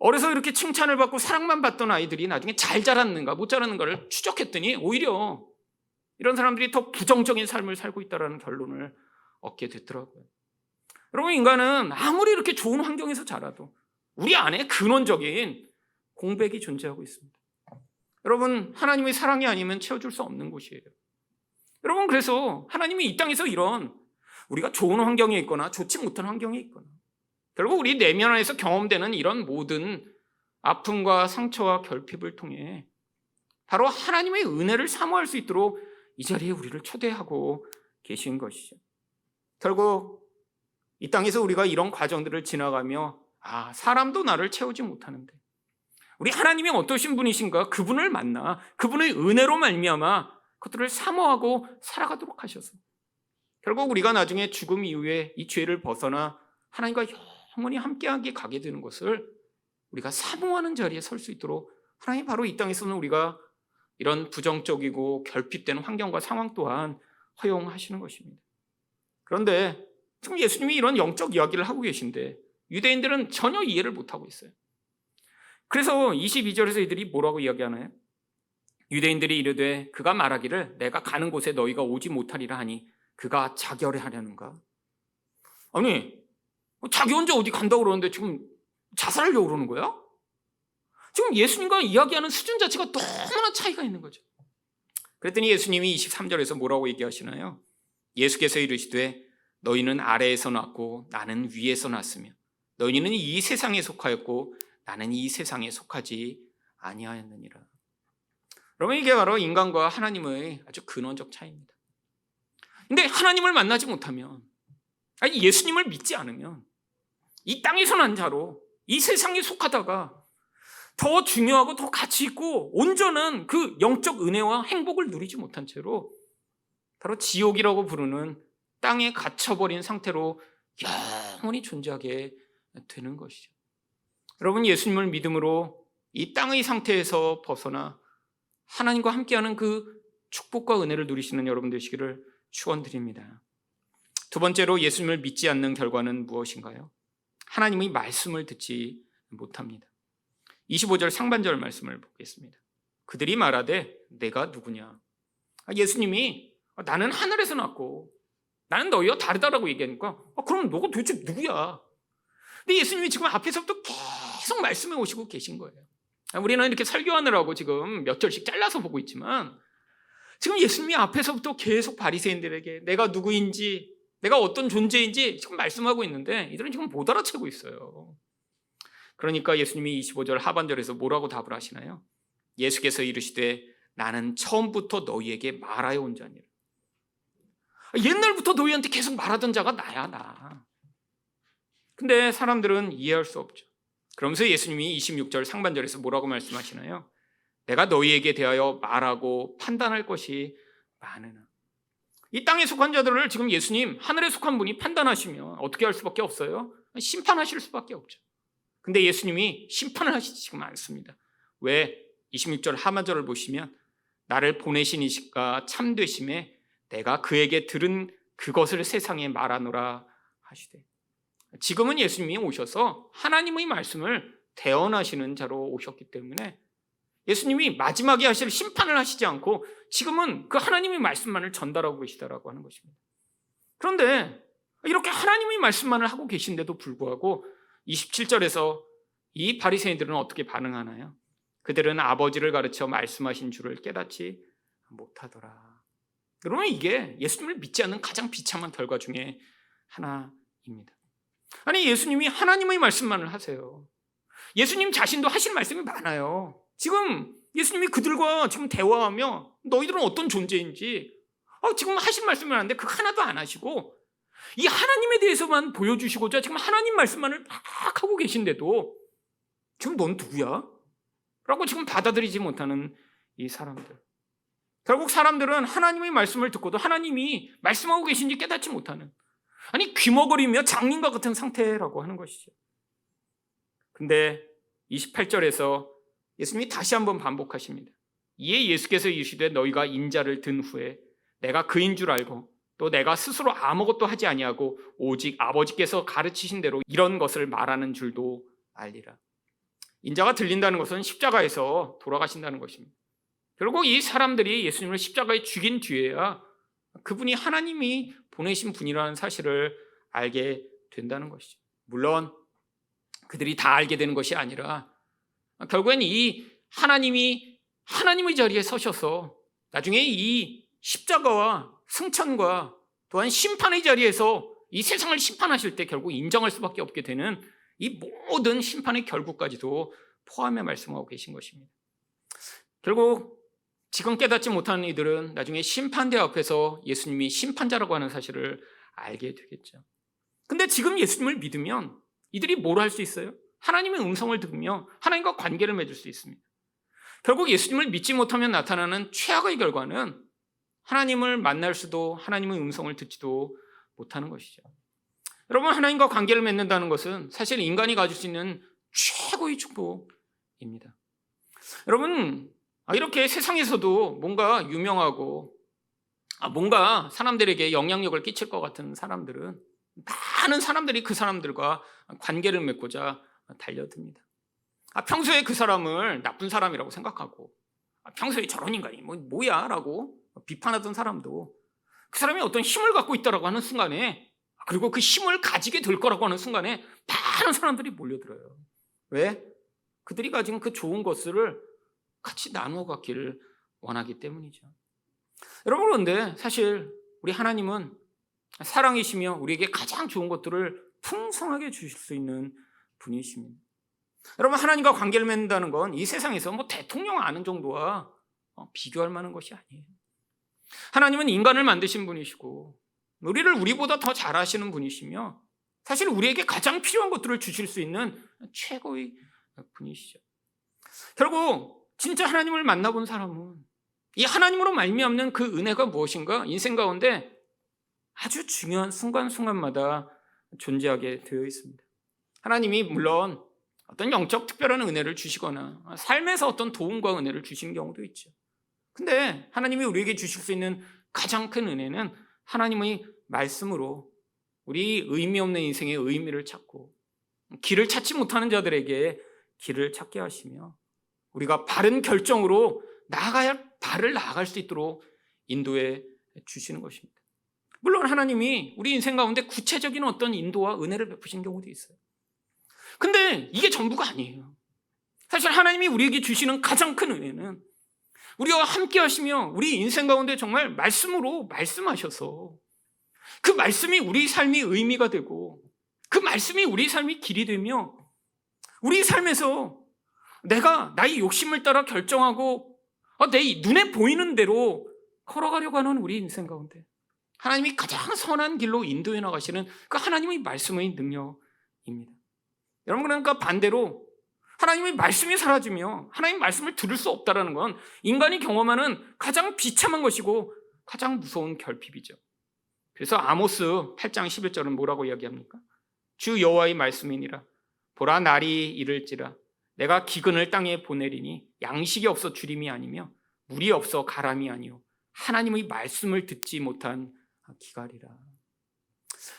어려서 이렇게 칭찬을 받고 사랑만 받던 아이들이 나중에 잘 자랐는가 못 자랐는가를 추적했더니 오히려 이런 사람들이 더 부정적인 삶을 살고 있다는 결론을 얻게 됐더라고요. 여러분, 인간은 아무리 이렇게 좋은 환경에서 자라도 우리 안에 근원적인 공백이 존재하고 있습니다. 여러분, 하나님의 사랑이 아니면 채워줄 수 없는 곳이에요. 여러분, 그래서 하나님이 이 땅에서 이런 우리가 좋은 환경에 있거나 좋지 못한 환경에 있거나 결국 우리 내면 안에서 경험되는 이런 모든 아픔과 상처와 결핍을 통해 바로 하나님의 은혜를 사모할 수 있도록 이 자리에 우리를 초대하고 계신 것이죠. 결국 이 땅에서 우리가 이런 과정들을 지나가며 사람도 나를 채우지 못하는데 우리 하나님이 어떠신 분이신가, 그분을 만나 그분의 은혜로 말미암아 그것들을 사모하고 살아가도록 하셔서 결국 우리가 나중에 죽음 이후에 이 죄를 벗어나 하나님과 영원히 함께하게 가게 되는 것을 우리가 사모하는 자리에 설 수 있도록 하나님 바로 이 땅에서는 우리가 이런 부정적이고 결핍된 환경과 상황 또한 허용하시는 것입니다. 그런데 지금 예수님이 이런 영적 이야기를 하고 계신데 유대인들은 전혀 이해를 못하고 있어요. 그래서 22절에서 이들이 뭐라고 이야기하나요? 유대인들이 이르되 그가 말하기를 내가 가는 곳에 너희가 오지 못하리라 하니 그가 자결하려는가? 아니, 자기 혼자 어디 간다고 그러는데 지금 자살하려고 그러는 거야? 지금 예수님과 이야기하는 수준 자체가 너무나 차이가 있는 거죠. 그랬더니 예수님이 23절에서 뭐라고 얘기하시나요? 예수께서 이르시되 너희는 아래에서 났고 나는 위에서 났으며 너희는 이 세상에 속하였고 나는 이 세상에 속하지 아니하였느니라. 여러분, 이게 바로 인간과 하나님의 아주 근원적 차이입니다. 근데 하나님을 만나지 못하면, 아니 예수님을 믿지 않으면 이 땅에서 난 자로 이 세상에 속하다가 더 중요하고 더 가치 있고 온전한 그 영적 은혜와 행복을 누리지 못한 채로 바로 지옥이라고 부르는 땅에 갇혀버린 상태로 영원히 존재하게 되는 것이죠. 여러분, 예수님을 믿음으로 이 땅의 상태에서 벗어나 하나님과 함께하는 그 축복과 은혜를 누리시는 여러분 되시기를 축원드립니다. 두 번째로 예수님을 믿지 않는 결과는 무엇인가요? 하나님의 말씀을 듣지 못합니다. 25절 상반절 말씀을 보겠습니다. 그들이 말하되 내가 누구냐? 예수님이 나는 하늘에서 났고 나는 너희와 다르다라고 얘기하니까 그럼 너가 도대체 누구야? 근데 예수님이 지금 앞에서부터 계속 말씀해 오시고 계신 거예요. 우리는 이렇게 설교하느라고 지금 몇 절씩 잘라서 보고 있지만 지금 예수님이 앞에서부터 계속 바리새인들에게 내가 누구인지 내가 어떤 존재인지 지금 말씀하고 있는데 이들은 지금 못 알아채고 있어요. 그러니까 예수님이 25절 하반절에서 뭐라고 답을 하시나요? 예수께서 이르시되 나는 처음부터 너희에게 말하여 온 자니라. 옛날부터 너희한테 계속 말하던 자가 나야, 나. 근데 사람들은 이해할 수 없죠. 그러면서 예수님이 26절 상반절에서 뭐라고 말씀하시나요? 내가 너희에게 대하여 말하고 판단할 것이 많으나. 이 땅에 속한 자들을 지금 예수님, 하늘에 속한 분이 판단하시면 어떻게 할 수밖에 없어요? 심판하실 수밖에 없죠. 근데 예수님이 심판을 하시지 지금 않습니다. 왜? 26절 하반절을 보시면 나를 보내신 이가 참되심에 내가 그에게 들은 그것을 세상에 말하노라 하시되. 지금은 예수님이 오셔서 하나님의 말씀을 대언하시는 자로 오셨기 때문에 예수님이 마지막에 하실 심판을 하시지 않고 지금은 그 하나님의 말씀만을 전달하고 계시다라고 하는 것입니다. 그런데 이렇게 하나님의 말씀만을 하고 계신데도 불구하고 27절에서 이 바리새인들은 어떻게 반응하나요? 그들은 아버지를 가르쳐 말씀하신 줄을 깨닫지 못하더라. 그러면 이게 예수님을 믿지 않는 가장 비참한 결과 중에 하나입니다. 아니, 예수님이 하나님의 말씀만을 하세요. 예수님 자신도 하실 말씀이 많아요. 지금 예수님이 그들과 지금 대화하며 너희들은 어떤 존재인지 지금 하신 말씀을 하는데 그 하나도 안 하시고 이 하나님에 대해서만 보여주시고자 지금 하나님 말씀만을 막 하고 계신데도 지금 넌 누구야? 라고 지금 받아들이지 못하는 이 사람들. 결국 사람들은 하나님의 말씀을 듣고도 하나님이 말씀하고 계신지 깨닫지 못하는, 아니 귀머거리며 장님과 같은 상태라고 하는 것이죠. 근데 28절에서 예수님이 다시 한번 반복하십니다. 이에 예수께서 이르시되 너희가 인자를 든 후에 내가 그인 줄 알고 또 내가 스스로 아무것도 하지 아니하고 오직 아버지께서 가르치신 대로 이런 것을 말하는 줄도 알리라. 인자가 들린다는 것은 십자가에서 돌아가신다는 것입니다. 결국 이 사람들이 예수님을 십자가에 죽인 뒤에야 그분이 하나님이 보내신 분이라는 사실을 알게 된다는 것이죠. 물론 그들이 다 알게 되는 것이 아니라 결국엔 이 하나님이 하나님의 자리에 서셔서 나중에 이 십자가와 승천과 또한 심판의 자리에서 이 세상을 심판하실 때 결국 인정할 수밖에 없게 되는 이 모든 심판의 결국까지도 포함해 말씀하고 계신 것입니다. 결국 지금 깨닫지 못하는 이들은 나중에 심판대 앞에서 예수님이 심판자라고 하는 사실을 알게 되겠죠. 근데 지금 예수님을 믿으면 이들이 뭘 할 수 있어요? 하나님의 음성을 들으며 하나님과 관계를 맺을 수 있습니다. 결국 예수님을 믿지 못하면 나타나는 최악의 결과는 하나님을 만날 수도 하나님의 음성을 듣지도 못하는 것이죠. 여러분, 하나님과 관계를 맺는다는 것은 사실 인간이 가질 수 있는 최고의 축복입니다. 여러분, 이렇게 세상에서도 뭔가 유명하고 뭔가 사람들에게 영향력을 끼칠 것 같은 사람들은 많은 사람들이 그 사람들과 관계를 맺고자 달려듭니다. 평소에 그 사람을 나쁜 사람이라고 생각하고, 평소에 저런 인간이 뭐야 라고 비판하던 사람도 그 사람이 어떤 힘을 갖고 있다라고 하는 순간에, 그리고 그 힘을 가지게 될 거라고 하는 순간에 많은 사람들이 몰려들어요. 왜? 그들이 가진 그 좋은 것을 같이 나누어 갖기를 원하기 때문이죠. 여러분, 그런데 사실 우리 하나님은 사랑이시며 우리에게 가장 좋은 것들을 풍성하게 주실 수 있는 분이십니다. 여러분, 하나님과 관계를 맺는다는 건 이 세상에서 대통령 아는 정도와 비교할 만한 것이 아니에요. 하나님은 인간을 만드신 분이시고 우리를 우리보다 더 잘 아시는 분이시며 사실 우리에게 가장 필요한 것들을 주실 수 있는 최고의 분이시죠. 결국 진짜 하나님을 만나본 사람은 이 하나님으로 말미암는 그 은혜가 무엇인가 인생 가운데 아주 중요한 순간순간마다 존재하게 되어 있습니다. 하나님이 물론 어떤 영적 특별한 은혜를 주시거나 삶에서 어떤 도움과 은혜를 주시는 경우도 있죠. 근데 하나님이 우리에게 주실 수 있는 가장 큰 은혜는 하나님의 말씀으로 우리 의미 없는 인생의 의미를 찾고 길을 찾지 못하는 자들에게 길을 찾게 하시며 우리가 바른 결정으로 나아가야 할 발을 나아갈 수 있도록 인도해 주시는 것입니다. 물론 하나님이 우리 인생 가운데 구체적인 어떤 인도와 은혜를 베푸신 경우도 있어요. 근데 이게 전부가 아니에요. 사실 하나님이 우리에게 주시는 가장 큰 은혜는 우리와 함께 하시며 우리 인생 가운데 정말 말씀으로 말씀하셔서 그 말씀이 우리 삶의 의미가 되고 그 말씀이 우리 삶의 길이 되며 우리 삶에서 내가 나의 욕심을 따라 결정하고 내 눈에 보이는 대로 걸어가려고 하는 우리 인생 가운데 하나님이 가장 선한 길로 인도해 나가시는 그 하나님의 말씀의 능력입니다. 여러분, 그러니까 반대로 하나님의 말씀이 사라지며 하나님의 말씀을 들을 수 없다는 건 인간이 경험하는 가장 비참한 것이고 가장 무서운 결핍이죠. 그래서 아모스 8장 11절은 뭐라고 이야기합니까? 주 여호와의 말씀이니라. 보라, 날이 이를지라. 내가 기근을 땅에 보내리니 양식이 없어 주림이 아니며 물이 없어 가람이 아니요 하나님의 말씀을 듣지 못한 기갈이라.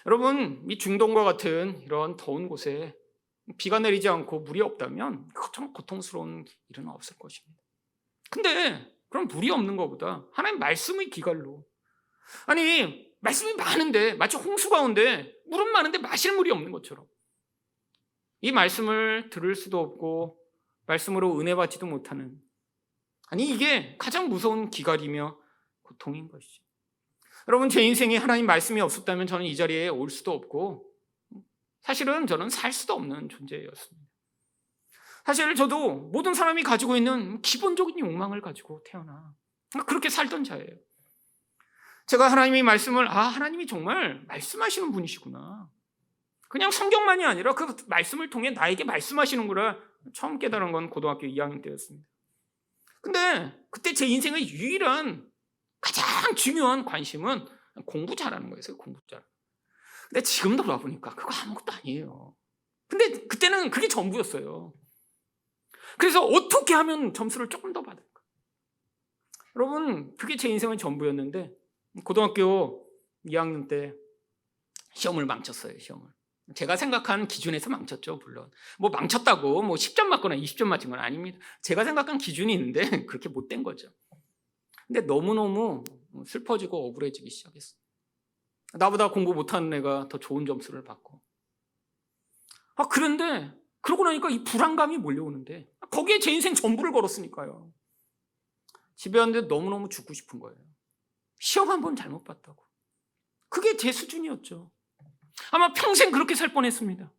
여러분, 이 중동과 같은 이런 더운 곳에 비가 내리지 않고 물이 없다면 참 고통스러운 일은 없을 것입니다. 근데 그럼 물이 없는 것보다 하나님 말씀의 기갈로, 아니 말씀이 많은데 마치 홍수 가운데 물은 많은데 마실 물이 없는 것처럼 이 말씀을 들을 수도 없고 말씀으로 은혜 받지도 못하는, 아니 이게 가장 무서운 기갈이며 고통인 것이죠. 여러분, 제 인생에 하나님 말씀이 없었다면 저는 이 자리에 올 수도 없고 사실은 저는 살 수도 없는 존재였습니다. 사실 저도 모든 사람이 가지고 있는 기본적인 욕망을 가지고 태어나 그렇게 살던 자예요. 제가 하나님의 말씀을 하나님이 정말 말씀하시는 분이시구나, 그냥 성경만이 아니라 그 말씀을 통해 나에게 말씀하시는구나 처음 깨달은 건 고등학교 2학년 때였습니다. 근데 그때 제 인생의 유일한 가장 중요한 관심은 공부 잘하는 거였어요. 공부 잘하는 거. 근데 지금 돌아보니까 그거 아무것도 아니에요. 근데 그때는 그게 전부였어요. 그래서 어떻게 하면 점수를 조금 더 받을까? 여러분, 그게 제 인생의 전부였는데 고등학교 2학년 때 시험을 망쳤어요. 시험을 제가 생각한 기준에서 망쳤죠. 물론 망쳤다고 10점 맞거나 20점 맞은 건 아닙니다. 제가 생각한 기준이 있는데 그렇게 못된 거죠. 근데 너무너무 슬퍼지고 억울해지기 시작했어요. 나보다 공부 못하는 애가 더 좋은 점수를 받고. 그런데 그러고 나니까 이 불안감이 몰려오는데 거기에 제 인생 전부를 걸었으니까요. 집에 왔는데 너무너무 죽고 싶은 거예요. 시험 한 번 잘못 봤다고. 그게 제 수준이었죠. 아마 평생 그렇게 살 뻔했습니다.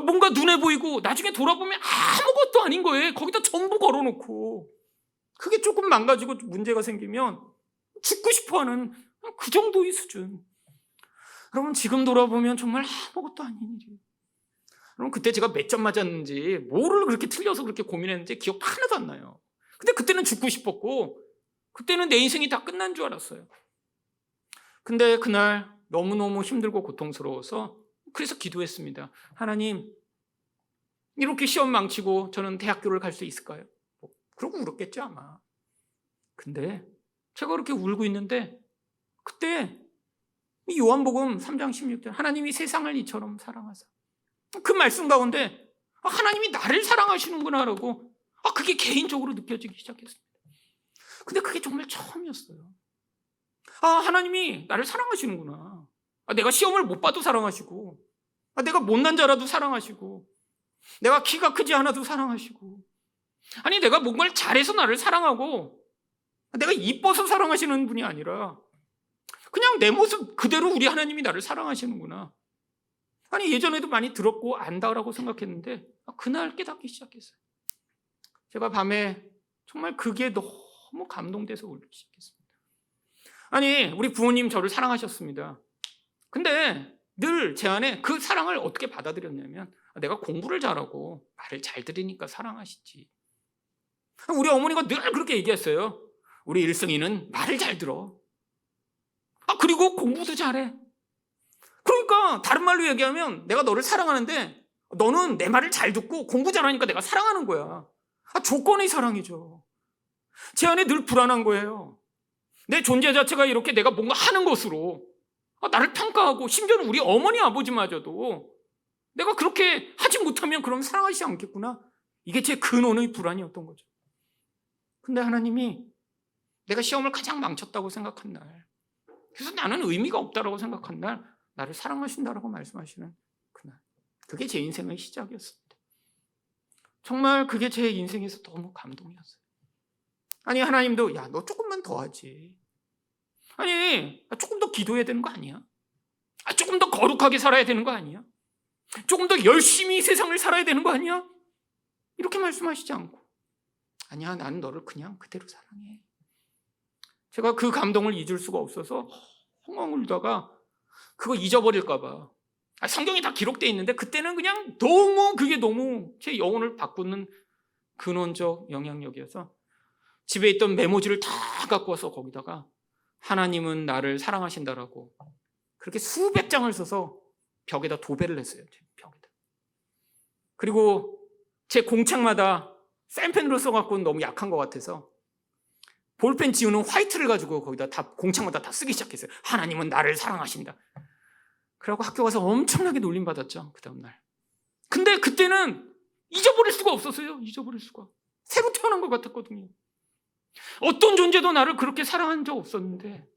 뭔가 눈에 보이고 나중에 돌아보면 아무것도 아닌 거예요. 거기다 전부 걸어놓고 그게 조금 망가지고 문제가 생기면 죽고 싶어하는 그 정도의 수준. 여러분, 지금 돌아보면 정말 아무것도 아닌 일이에요. 여러분, 그때 제가 몇 점 맞았는지, 뭐를 그렇게 틀려서 그렇게 고민했는지 기억도 하나도 안 나요. 근데 그때는 죽고 싶었고 그때는 내 인생이 다 끝난 줄 알았어요. 근데 그날 너무너무 힘들고 고통스러워서 그래서 기도했습니다. 하나님, 이렇게 시험 망치고 저는 대학교를 갈 수 있을까요? 그러고 울었겠죠 아마. 근데 제가 그렇게 울고 있는데 그때 이 요한복음 3장 16절 하나님이 세상을 이처럼 사랑하사, 그 말씀 가운데 하나님이 나를 사랑하시는구나라고 그게 개인적으로 느껴지기 시작했습니다. 근데 그게 정말 처음이었어요. 하나님이 나를 사랑하시는구나. 내가 시험을 못 봐도 사랑하시고, 내가 못난 자라도 사랑하시고, 내가 키가 크지 않아도 사랑하시고, 아니 내가 뭔가를 잘해서 나를 사랑하고, 내가 이뻐서 사랑하시는 분이 아니라 그냥 내 모습 그대로 우리 하나님이 나를 사랑하시는구나. 아니 예전에도 많이 들었고 안다라고 생각했는데 그날 깨닫기 시작했어요. 제가 밤에 정말 그게 너무 감동돼서 울기 시작했습니다. 아니 우리 부모님 저를 사랑하셨습니다. 근데 늘 제 안에 그 사랑을 어떻게 받아들였냐면, 내가 공부를 잘하고 말을 잘 들으니까 사랑하시지. 우리 어머니가 늘 그렇게 얘기했어요. 우리 일승이는 말을 잘 들어. 그리고 공부도 잘해. 그러니까 다른 말로 얘기하면 내가 너를 사랑하는데 너는 내 말을 잘 듣고 공부 잘하니까 내가 사랑하는 거야. 조건의 사랑이죠. 제 안에 늘 불안한 거예요. 내 존재 자체가 이렇게 내가 뭔가 하는 것으로 나를 평가하고, 심지어는 우리 어머니 아버지마저도 내가 그렇게 하지 못하면 그럼 사랑하시지 않겠구나. 이게 제 근원의 불안이었던 거죠. 근데 하나님이 내가 시험을 가장 망쳤다고 생각한 날, 그래서 나는 의미가 없다라고 생각한 날 나를 사랑하신다라고 말씀하시는 그날, 그게 제 인생의 시작이었습니다. 정말 그게 제 인생에서 너무 감동이었어요. 아니 하나님도 야 너 조금만 더 하지. 아니 조금 더 기도해야 되는 거 아니야? 조금 더 거룩하게 살아야 되는 거 아니야? 조금 더 열심히 세상을 살아야 되는 거 아니야? 이렇게 말씀하시지 않고, 아니야 나는 너를 그냥 그대로 사랑해. 제가 그 감동을 잊을 수가 없어서 엉엉 울다가 그거 잊어버릴까 봐, 성경이 다 기록되어 있는데 그때는 그냥 그게 너무 제 영혼을 바꾸는 근원적 영향력이어서 집에 있던 메모지를 다 갖고 와서 거기다가 하나님은 나를 사랑하신다라고 그렇게 수백 장을 써서 벽에다 도배를 했어요. 벽에다. 그리고 제 공책마다 샌펜으로 써갖고 너무 약한 것 같아서 볼펜 지우는 화이트를 가지고 거기다 다 공책마다 다 쓰기 시작했어요. 하나님은 나를 사랑하신다. 그러고 학교 가서 엄청나게 놀림받았죠. 그 다음날. 근데 그때는 잊어버릴 수가 없었어요. 잊어버릴 수가. 새로 태어난 것 같았거든요. 어떤 존재도 나를 그렇게 사랑한 적 없었는데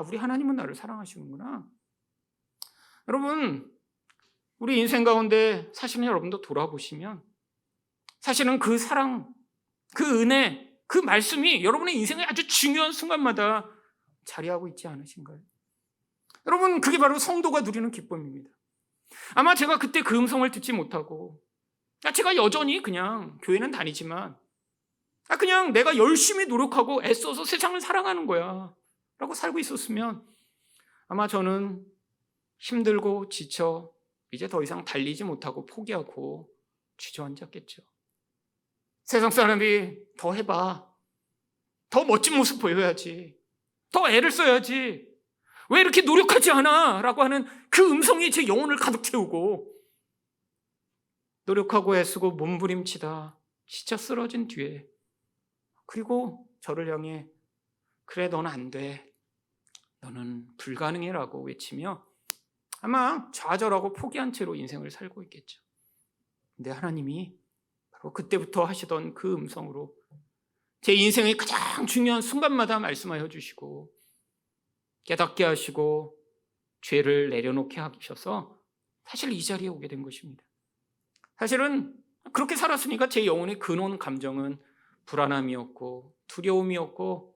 우리 하나님은 나를 사랑하시는구나. 여러분, 우리 인생 가운데 사실은 여러분도 돌아보시면 사실은 그 사랑, 그 은혜, 그 말씀이 여러분의 인생의 아주 중요한 순간마다 자리하고 있지 않으신가요? 여러분, 그게 바로 성도가 누리는 기쁨입니다. 아마 제가 그때 그 음성을 듣지 못하고 제가 여전히 그냥 교회는 다니지만 그냥 내가 열심히 노력하고 애써서 세상을 사랑하는 거야 라고 살고 있었으면 아마 저는 힘들고 지쳐 이제 더 이상 달리지 못하고 포기하고 주저앉았겠죠. 세상 사람이 더 해봐, 더 멋진 모습 보여야지, 더 애를 써야지, 왜 이렇게 노력하지 않아? 라고 하는 그 음성이 제 영혼을 가득 채우고, 노력하고 애쓰고 몸부림치다 지쳐 쓰러진 뒤에 그리고 저를 향해 그래 너는 안 돼, 너는 불가능해 라고 외치며 아마 좌절하고 포기한 채로 인생을 살고 있겠죠. 근데 하나님이 바로 그때부터 하시던 그 음성으로 제 인생의 가장 중요한 순간마다 말씀하여 주시고 깨닫게 하시고 죄를 내려놓게 하셔서 사실 이 자리에 오게 된 것입니다. 사실은 그렇게 살았으니까 제 영혼의 근원 감정은 불안함이었고 두려움이었고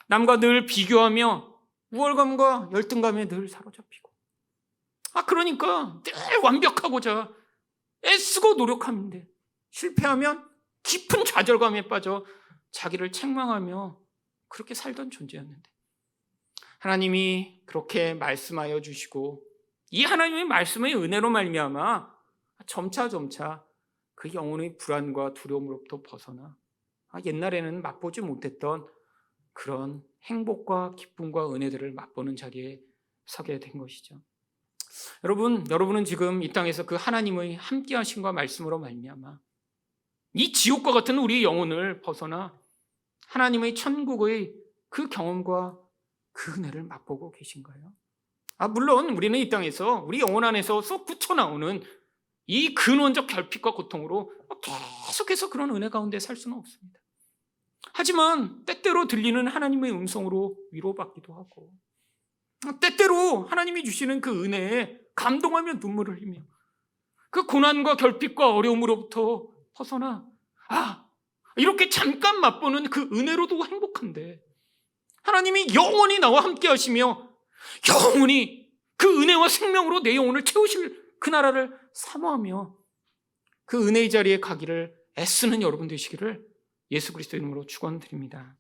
남과 늘 비교하며 우월감과 열등감에 늘 사로잡히고 그러니까 늘 완벽하고자 애쓰고 노력하는데 실패하면 깊은 좌절감에 빠져 자기를 책망하며 그렇게 살던 존재였는데 하나님이 그렇게 말씀하여 주시고 이 하나님의 말씀의 은혜로 말미암아 점차 그 영혼의 불안과 두려움으로부터 벗어나 옛날에는 맛보지 못했던 그런 행복과 기쁨과 은혜들을 맛보는 자리에 서게 된 것이죠. 여러분은 지금 이 땅에서 그 하나님의 함께 하심과 말씀으로 말미암아 이 지옥과 같은 우리의 영혼을 벗어나 하나님의 천국의 그 경험과 그 은혜를 맛보고 계신가요? 물론 우리는 이 땅에서 우리 영혼 안에서 쏙 붙여나오는 이 근원적 결핍과 고통으로 계속해서 그런 은혜 가운데 살 수는 없습니다. 하지만 때때로 들리는 하나님의 음성으로 위로받기도 하고, 때때로 하나님이 주시는 그 은혜에 감동하며 눈물을 흘리며 그 고난과 결핍과 어려움으로부터 벗어나 이렇게 잠깐 맛보는 그 은혜로도 행복한데, 하나님이 영원히 나와 함께 하시며 영원히 그 은혜와 생명으로 내 영혼을 채우실 그 나라를 사모하며 그 은혜의 자리에 가기를 애쓰는 여러분 되시기를 예수 그리스도 이름으로 축원드립니다.